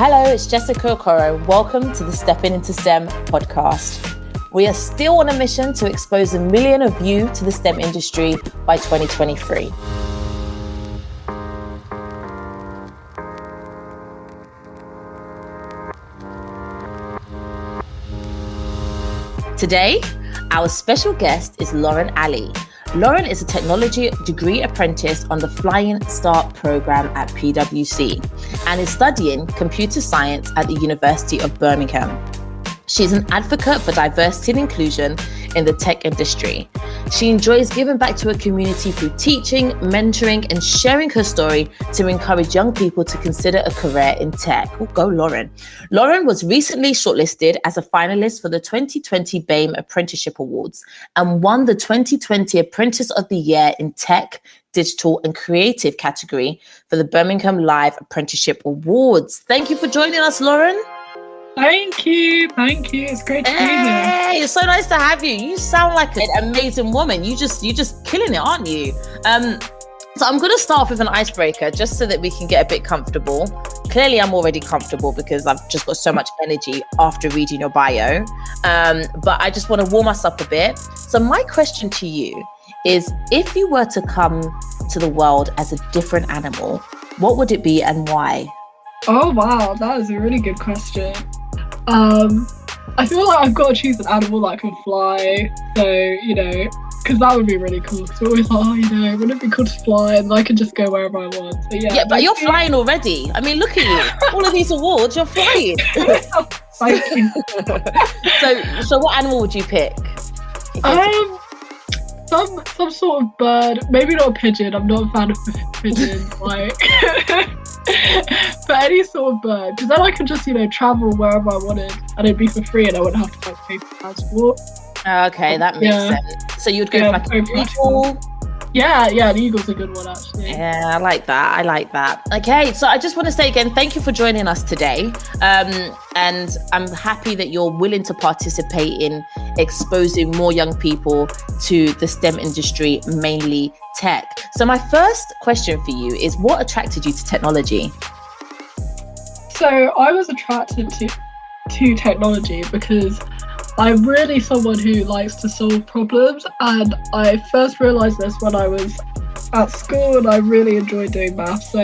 Hello, it's Jessica Okoro. Welcome to the Stepping into STEM podcast. We are still on a mission to expose 1 million of you to the STEM industry by 2023. Today, our special guest is Lauren Ali. Lauren is a technology degree apprentice on the Flying Start program at PwC and is studying computer science at the University of Birmingham. She's an advocate for diversity and inclusion in the tech industry. She enjoys giving back to her community through teaching, mentoring, and sharing her story to encourage young people to consider a career in tech. Oh, go Lauren. Lauren was recently shortlisted as a finalist for the 2020 BAME Apprenticeship Awards and won the 2020 Apprentice of the Year in Tech, Digital and Creative category for the Birmingham Live Apprenticeship Awards. Thank you for joining us, Lauren. Thank you. It's great to be here. Hey, it's so nice to have you. You sound like an amazing woman. You're just killing it, aren't you? So I'm going to start off with an icebreaker just so that we can get a bit comfortable. Clearly, I'm already comfortable because I've just got so much energy after reading your bio. But I just want to warm us up a bit. So my question to you is, if you were to come to the world as a different animal, what would it be and why? Oh, wow. That is a really good question. I feel like I've got to choose an animal that can fly. So, because that would be really cool. Because we're always like, wouldn't it be cool to fly? And I can just go wherever I want. But yeah, but you're flying already. I mean, look at you. All of these awards, you're flying. Thank you. So what animal would you pick? Some sort of bird. Maybe not a pigeon. I'm not a fan of pigeons. But any sort of bird, because then I could just travel wherever I wanted and it'd be for free and I wouldn't have to pay for transport. Okay, that makes sense. So you'd go for like an eagle? Yeah, an eagle's a good one actually. Yeah, I like that. Okay, so I just want to say again, thank you for joining us today. And I'm happy that you're willing to participate in exposing more young people to the STEM industry, mainly tech. So my first question for you is, what attracted you to technology? So I was attracted to technology because I'm really someone who likes to solve problems, and I first realised this when I was at school and I really enjoyed doing maths. So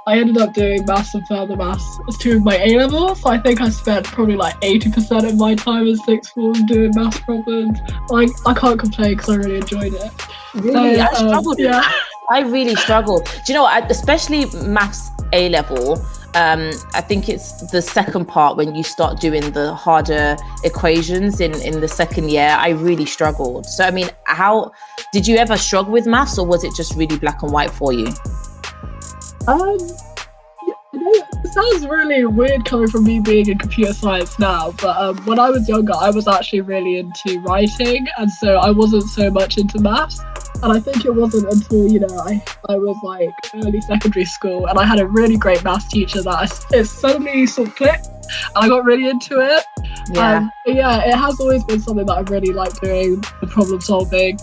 I ended up doing maths and further maths as two of my A-levels. So I think I spent probably like 80% of my time in sixth form doing maths problems. I can't complain because I really enjoyed it. Really? So, I struggled with that. I really struggled. Do you know what? Especially maths A-level, I think it's the second part when you start doing the harder equations in the second year. I really struggled. So, I mean, how did you ever struggle with maths, or was it just really black and white for you? It sounds really weird coming from me being in computer science now, but when I was younger, I was actually really into writing, and so I wasn't so much into maths. And I think it wasn't until, I was like early secondary school and I had a really great maths teacher that it suddenly sort of clicked and I got really into it. Yeah. It has always been something that I really like doing, the problem solving.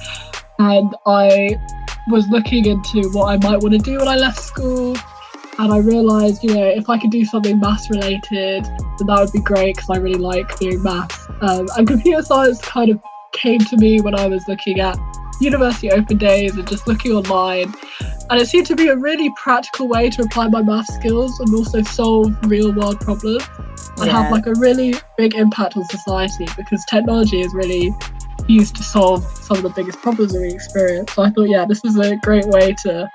And I was looking into what I might want to do when I left school. And I realised, if I could do something maths related, then that would be great because I really like doing maths. And computer science kind of came to me when I was looking at university open days and just looking online, and it seemed to be a really practical way to apply my math skills and also solve real world problems and have like a really big impact on society, because technology is really used to solve some of the biggest problems that we experience. So I thought, this is a great way to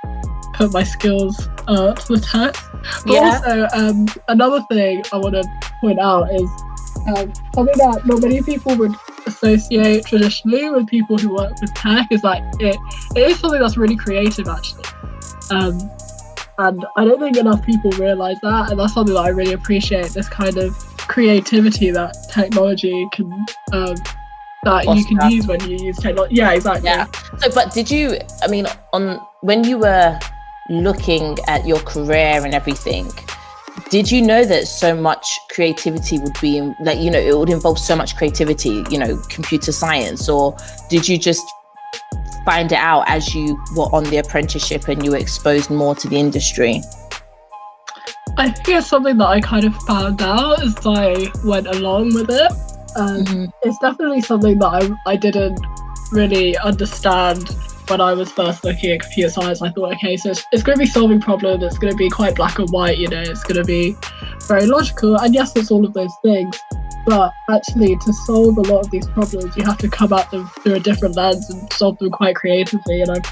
put my skills to the test. But also another thing I want to point out is something that not many people would associate traditionally with people who work with tech is like it is something that's really creative actually, and I don't think enough people realize that, and that's something that I really appreciate, this kind of creativity that technology can you can use when you use technology. Yeah, exactly. So but did you, when you were looking at your career and everything, did you know that so much creativity would be it would involve so much creativity, computer science, or did you just find it out as you were on the apprenticeship and you were exposed more to the industry? I think it's something that I kind of found out as I went along with it. It's definitely something that I didn't really understand when I was first looking at computer science. I thought, okay, so it's going to be solving problems, it's going to be quite black and white, it's going to be very logical. And yes, it's all of those things. But actually, to solve a lot of these problems, you have to come at them through a different lens and solve them quite creatively. And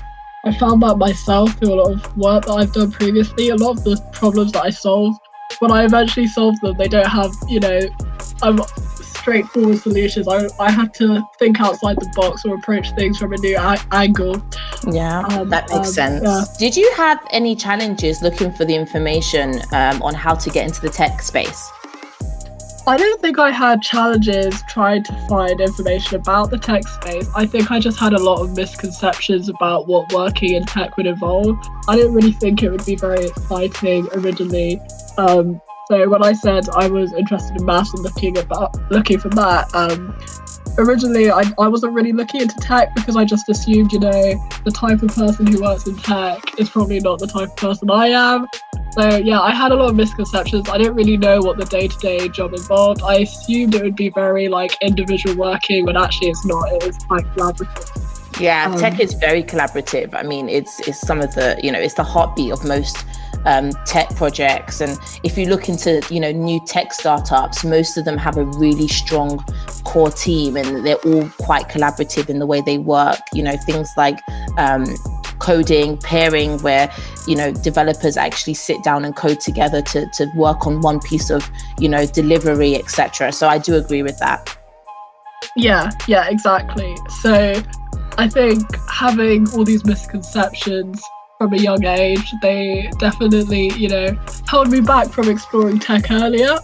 I found that myself through a lot of work that I've done previously. A lot of the problems that I solved, when I eventually solve them, they don't have, straightforward solutions. I have to think outside the box or approach things from a new angle. Yeah, that makes sense. Yeah. Did you have any challenges looking for the information on how to get into the tech space? I don't think I had challenges trying to find information about the tech space. I think I just had a lot of misconceptions about what working in tech would involve. I didn't really think it would be very exciting originally. So when I said I was interested in maths and looking for that, originally I wasn't really looking into tech because I just assumed, the type of person who works in tech is probably not the type of person I am. So yeah, I had a lot of misconceptions. I didn't really know what the day-to-day job involved. I assumed it would be very individual working, but actually it's not. It is quite collaborative. Yeah, tech is very collaborative. I mean, it's some of the, it's the heartbeat of most tech projects. And if you look into, new tech startups, most of them have a really strong core team and they're all quite collaborative in the way they work. Things like coding, pairing, where, developers actually sit down and code together to work on one piece of, delivery, etc. So I do agree with that. Yeah, exactly. So I think having all these misconceptions from a young age, they definitely, held me back from exploring tech earlier.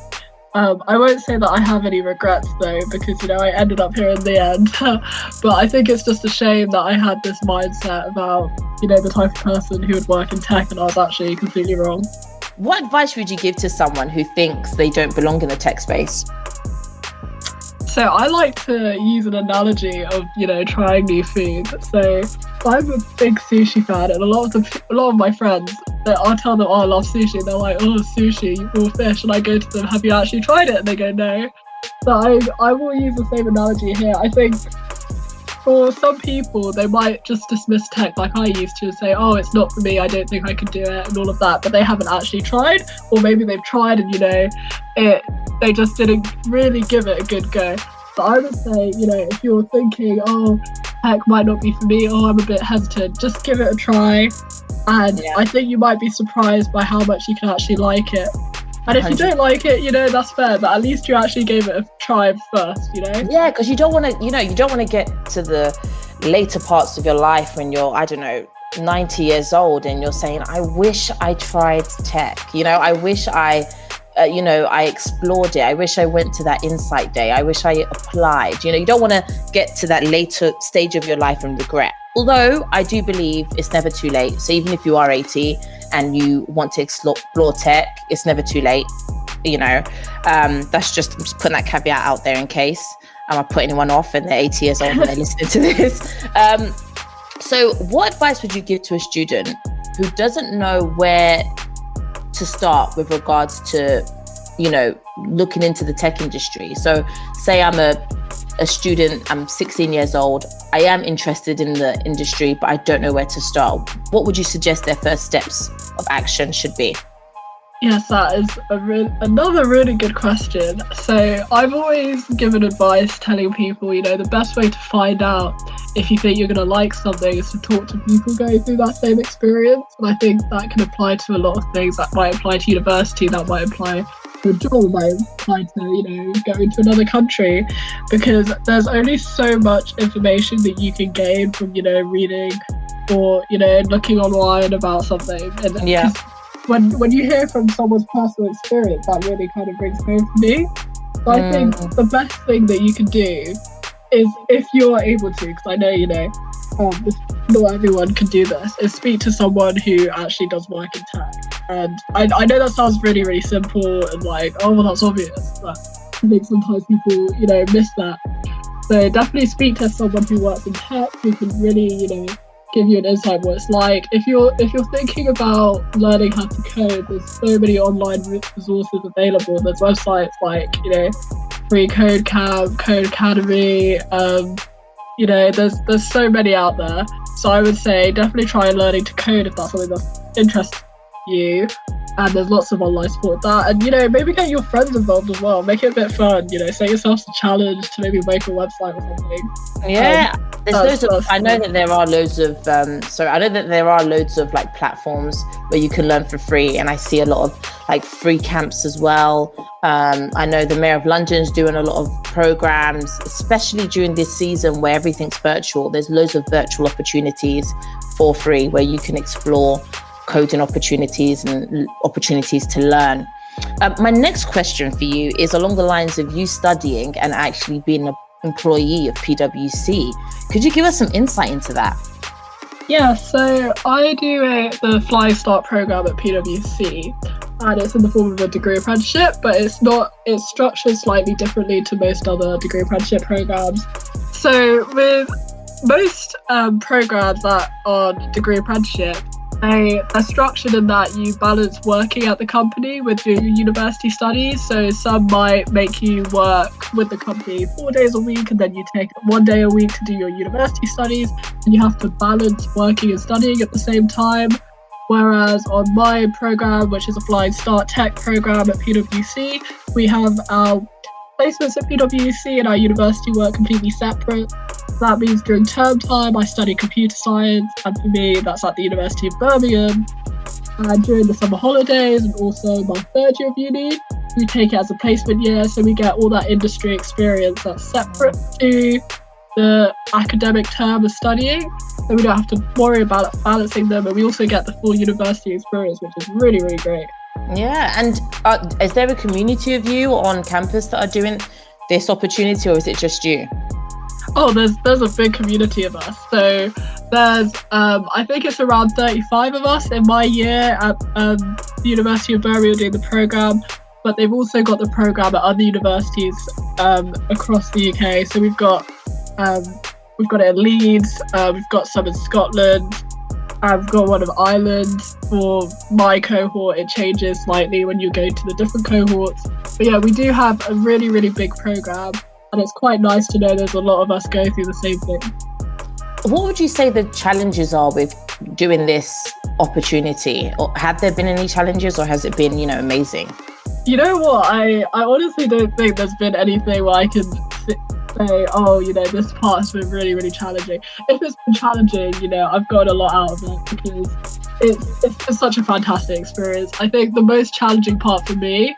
I won't say that I have any regrets though, because, I ended up here in the end. But I think it's just a shame that I had this mindset about, the type of person who would work in tech, and I was actually completely wrong. What advice would you give to someone who thinks they don't belong in the tech space? So I like to use an analogy of, trying new food. So I'm a big sushi fan, and a lot of my friends, I'll tell them, I love sushi, and they're like, oh, sushi, raw fish, and I go to them, have you actually tried it? And they go, no. So I will use the same analogy here. I think for some people, they might just dismiss tech like I used to and say, oh, it's not for me, I don't think I could do it, and all of that, but they haven't actually tried, or maybe they've tried and, they just didn't really give it a good go. But I would say, if you're thinking, oh, tech might not be for me, oh, I'm a bit hesitant, just give it a try. And I think you might be surprised by how much you can actually like it. And if you don't like it, that's fair, but at least you actually gave it a try first, Yeah, because you don't want to, you don't want to get to the later parts of your life when you're, 90 years old and you're saying, I wish I tried tech, I wish I explored it. I wish I went to that insight day. I wish I applied. You don't want to get to that later stage of your life and regret. Although I do believe it's never too late. So even if you are 80 and you want to explore tech, it's never too late. That's just, I'm just putting that caveat out there in case I'm not putting anyone off and they're 80 years old and they're listening to this. So what advice would you give to a student who doesn't know where to start with regards to, looking into the tech industry? So say I'm a student, I'm 16 years old, I am interested in the industry, but I don't know where to start. What would you suggest their first steps of action should be? Yes, that is another really good question. So I've always given advice telling people, the best way to find out if you think you're going to like something is to talk to people going through that same experience. And I think that can apply to a lot of things. That might apply to university, that might apply to a job, might apply to, going to another country, because there's only so much information that you can gain from, reading or, looking online about something. And yeah. When you hear from someone's personal experience, that really kind of brings home for me. So I think the best thing that you can do is, if you're able to, because I know, not everyone can do this, is speak to someone who actually does work in tech. And I know that sounds really, really simple and like, oh, well, that's obvious. But I think sometimes people, miss that. So definitely speak to someone who works in tech, who can really, give you an insight what it's like. If you're thinking about learning how to code, there's so many online resources available. There's websites like, Free Code Camp, Code Academy. There's so many out there. So I would say definitely try learning to code if that's something that interests you. And there's lots of online support with that. And, maybe get your friends involved as well. Make it a bit fun, set yourself a challenge to maybe make a website or something. Yeah. I know that there are loads of like platforms where you can learn for free. And I see a lot of like free camps as well. I know the Mayor of London's doing a lot of programs, especially during this season where everything's virtual. There's loads of virtual opportunities for free where you can explore coding opportunities and opportunities to learn. My next question for you is along the lines of you studying and actually being an employee of PwC. Could you give us some insight into that? Yeah, so I do the Flying Start program at PwC, and it's in the form of a degree apprenticeship, but it's structured slightly differently to most other degree apprenticeship programs. So with most programs that are degree apprenticeship, they're structured in that you balance working at the company with your university studies. So some might make you work with the company 4 days a week, and then you take 1 day a week to do your university studies, and you have to balance working and studying at the same time. Whereas on my program, which is a Flying Start Tech program at PwC, we have our placements at PwC and our university work completely separate. That means during term time, I study computer science, and for me, that's at the University of Birmingham. And during the summer holidays and also my third year of uni, we take it as a placement year, so we get all that industry experience that's separate to the academic term of studying, so we don't have to worry about balancing them, and we also get the full university experience, which is really, really great. Yeah, and is there a community of you on campus that are doing this opportunity, or is it just you? Oh, there's a big community of us. So there's, I think it's around 35 of us in my year at the University of Birmingham doing the program, but they've also got the program at other universities across the UK. So we've got it in Leeds, we've got some in Scotland, I've got one in Ireland. For my cohort, it changes slightly when you go to the different cohorts. But yeah, we do have a really, really big program. And it's quite nice to know there's a lot of us going through the same thing. What would you say the challenges are with doing this opportunity? Or have there been any challenges, or has it been, amazing? You know what? I honestly don't think there's been anything where I can say, this part has been really, really challenging. If it's been challenging, I've got a lot out of it because it's been such a fantastic experience. I think the most challenging part for me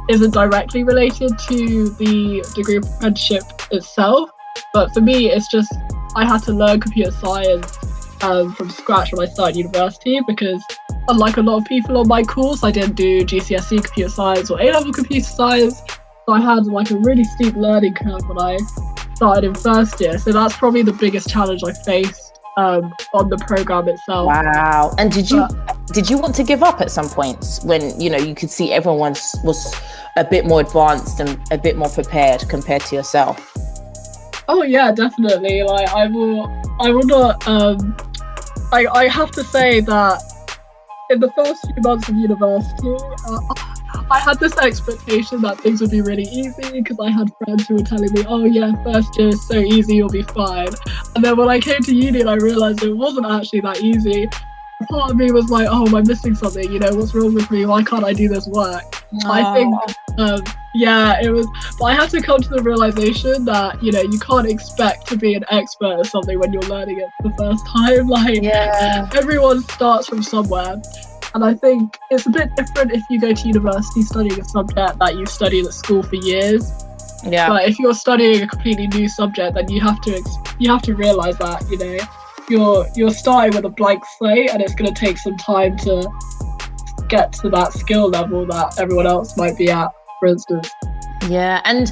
isn't directly related to the degree apprenticeship itself, but for me it's just I had to learn computer science from scratch when I started university, because unlike a lot of people on my course, I didn't do GCSE computer science or A-level computer science, so I had like a really steep learning curve when I started in first year. So that's probably the biggest challenge I faced on the program itself. Wow. And did you want to give up at some points when you could see everyone was a bit more advanced and a bit more prepared compared to yourself? Oh yeah, definitely. Like I will not. I have to say that in the first few months of university, I had this expectation that things would be really easy because I had friends who were telling me, oh yeah, first year is so easy, you'll be fine. And then when I came to uni and I realised it wasn't actually that easy, part of me was like, oh, am I missing something? What's wrong with me? Why can't I do this work? I think, it was, but I had to come to the realisation that, you can't expect to be an expert at something when you're learning it for the first time. Everyone starts from somewhere. And I think it's a bit different if you go to university studying a subject that you studied at school for years. Yeah. But if you're studying a completely new subject, then you have to realise that, you're starting with a blank slate, and it's going to take some time to get to that skill level that everyone else might be at, for instance. Yeah, and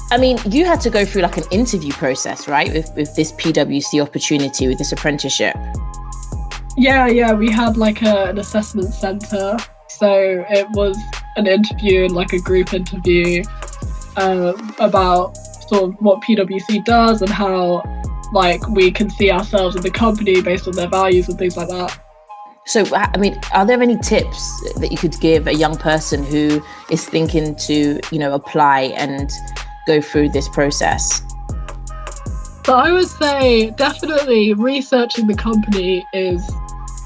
I mean, you had to go through like an interview process, right, with this PwC opportunity, with this apprenticeship. Yeah, we had like an assessment centre, so it was an interview and like a group interview about sort of what PwC does and how like we can see ourselves in the company based on their values and things like that. So, I mean, are there any tips that you could give a young person who is thinking to, apply and go through this process? So I would say definitely researching the company is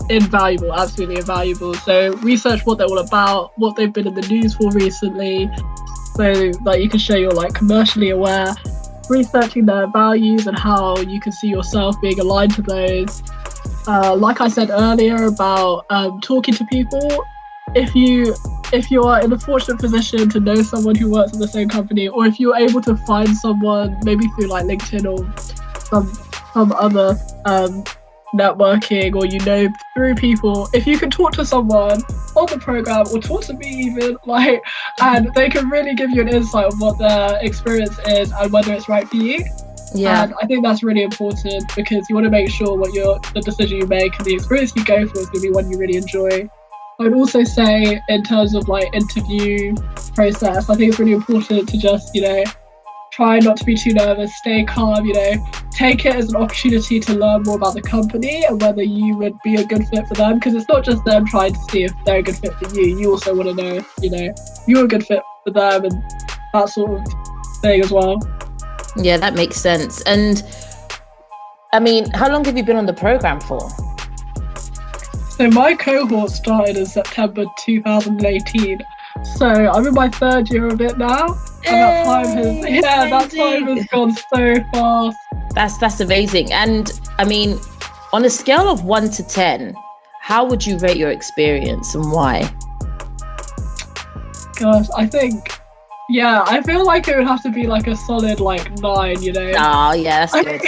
invaluable, absolutely invaluable. So research what they're all about, what they've been in the news for recently, so that you can show you're like commercially aware. Researching their values and how you can see yourself being aligned to those. Like I said earlier about talking to people, if you are in a fortunate position to know someone who works in the same company, or if you're able to find someone maybe through like LinkedIn or some other networking, or through people, if you can talk to someone on the program or talk to me even, and they can really give you an insight of what their experience is and whether it's right for you. Yeah. And I think that's really important because you want to make sure the decision you make and the experience you go for is going to be one you really enjoy. I would also say in terms of like interview process, I think it's really important to just, try not to be too nervous, stay calm, take it as an opportunity to learn more about the company and whether you would be a good fit for them, because it's not just them trying to see if they're a good fit for you. You also want to know if, you're a good fit for them and that sort of thing as well. Yeah, that makes sense. And I mean, how long have you been on the program for? So my cohort started in September 2018. So I'm in my third year of it now. And that time has gone so fast. That's amazing. And I mean, on a scale of 1 to 10, how would you rate your experience and why? Gosh, I feel like it would have to be like a solid 9, Oh yeah, that's good.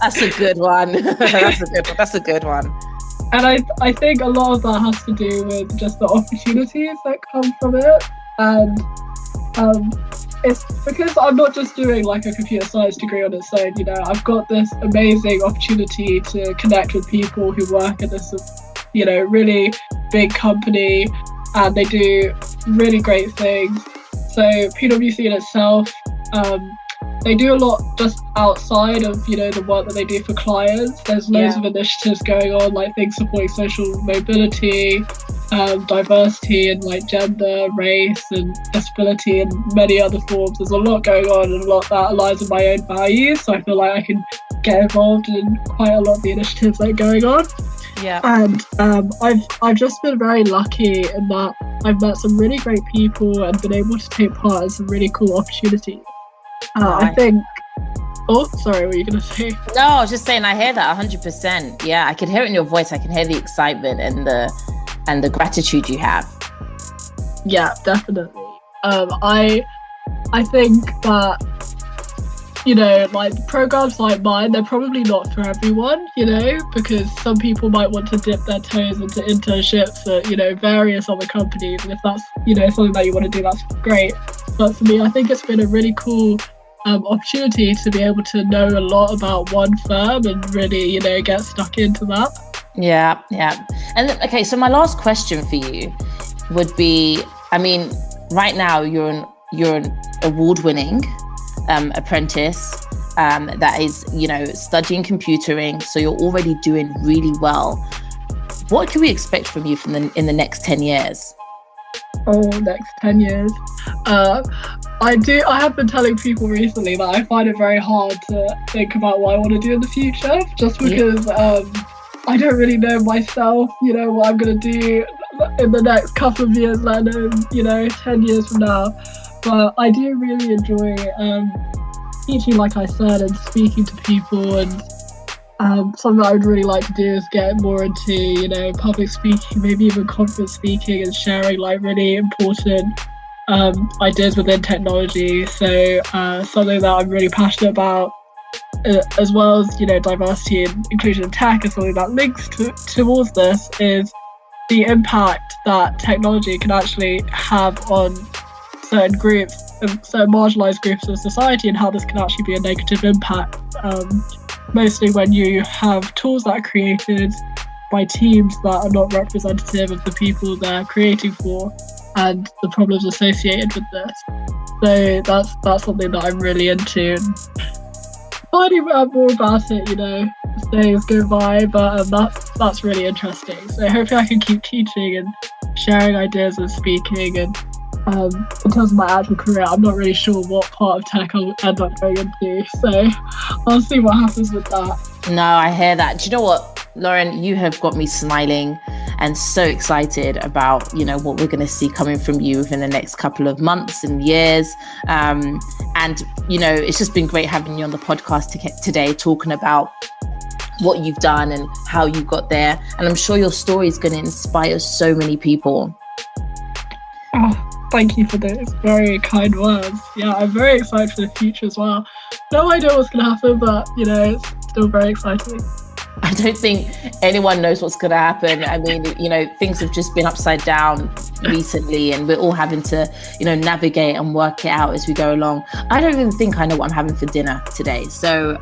That's a good one. That's a good one. And I think a lot of that has to do with just the opportunities that come from it. And it's because I'm not just doing like a computer science degree on its own, I've got this amazing opportunity to connect with people who work at this, really big company, and they do really great things. So PwC in itself, they do a lot just outside of, the work that they do for clients. There's loads of initiatives going on, like things supporting social mobility, diversity and like gender, race and disability and many other forms. There's a lot going on and a lot that aligns with my own values. So I feel like I can get involved in quite a lot of the initiatives that are going on. Yeah. And I've just been very lucky in that I've met some really great people and been able to take part in some really cool opportunities. I think. Oh, sorry, what were you going to say? No, I was just saying I hear that 100%. Yeah, I can hear it in your voice. I can hear the excitement and the gratitude you have. Yeah, definitely. I think that, programs like mine, they're probably not for everyone, because some people might want to dip their toes into internships at, various other companies. And if that's, something that you want to do, that's great. But for me, I think it's been a really cool opportunity to be able to know a lot about one firm and really, get stuck into that. Yeah. And okay, so my last question for you would be, I mean, right now you're an award-winning apprentice that is, studying computering, so you're already doing really well. What can we expect from you in the next 10 years? Oh, next 10 years. I have been telling people recently that I find it very hard to think about what I want to do in the future, just because I don't really know myself, what I'm going to do in the next couple of years, let alone, 10 years from now. But I do really enjoy teaching, like I said, and speaking to people, and something that I would really like to do is get more into, public speaking, maybe even conference speaking, and sharing like really important ideas within technology. So something that I'm really passionate about, as well as, diversity and inclusion in tech, is something that links towards this, is the impact that technology can actually have on certain groups, certain marginalized groups of society, and how this can actually be a negative impact. Mostly when you have tools that are created by teams that are not representative of the people they're creating for and the problems associated with this. So that's something that I'm really into. finding out more about it, as days go by, but that's really interesting. So hopefully I can keep teaching and sharing ideas and speaking. And in terms of my actual career, I'm not really sure what part of tech I'll end up going into. So I'll see what happens with that. No, I hear that. Do you know what, Lauren? You have got me smiling and so excited about, what we're going to see coming from you within the next couple of months and years. And, it's just been great having you on the podcast today, talking about what you've done and how you got there. And I'm sure your story is going to inspire so many people. Oh, thank you for those very kind words. Yeah, I'm very excited for the future as well. No idea what's going to happen, but, it's still very exciting. I don't think anyone knows what's going to happen. I mean, things have just been upside down recently, and we're all having to, navigate and work it out as we go along. I don't even think I know what I'm having for dinner today. So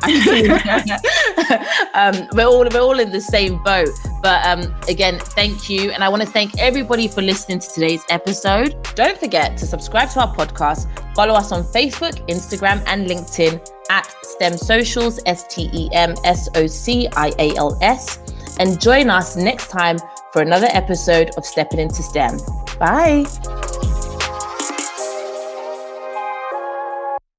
we're all in the same boat. But again, thank you. And I want to thank everybody for listening to today's episode. Don't forget to subscribe to our podcast. Follow us on Facebook, Instagram, and LinkedIn at STEM Socials, STEMSocials, and join us next time for another episode of Stepping into STEM. Bye.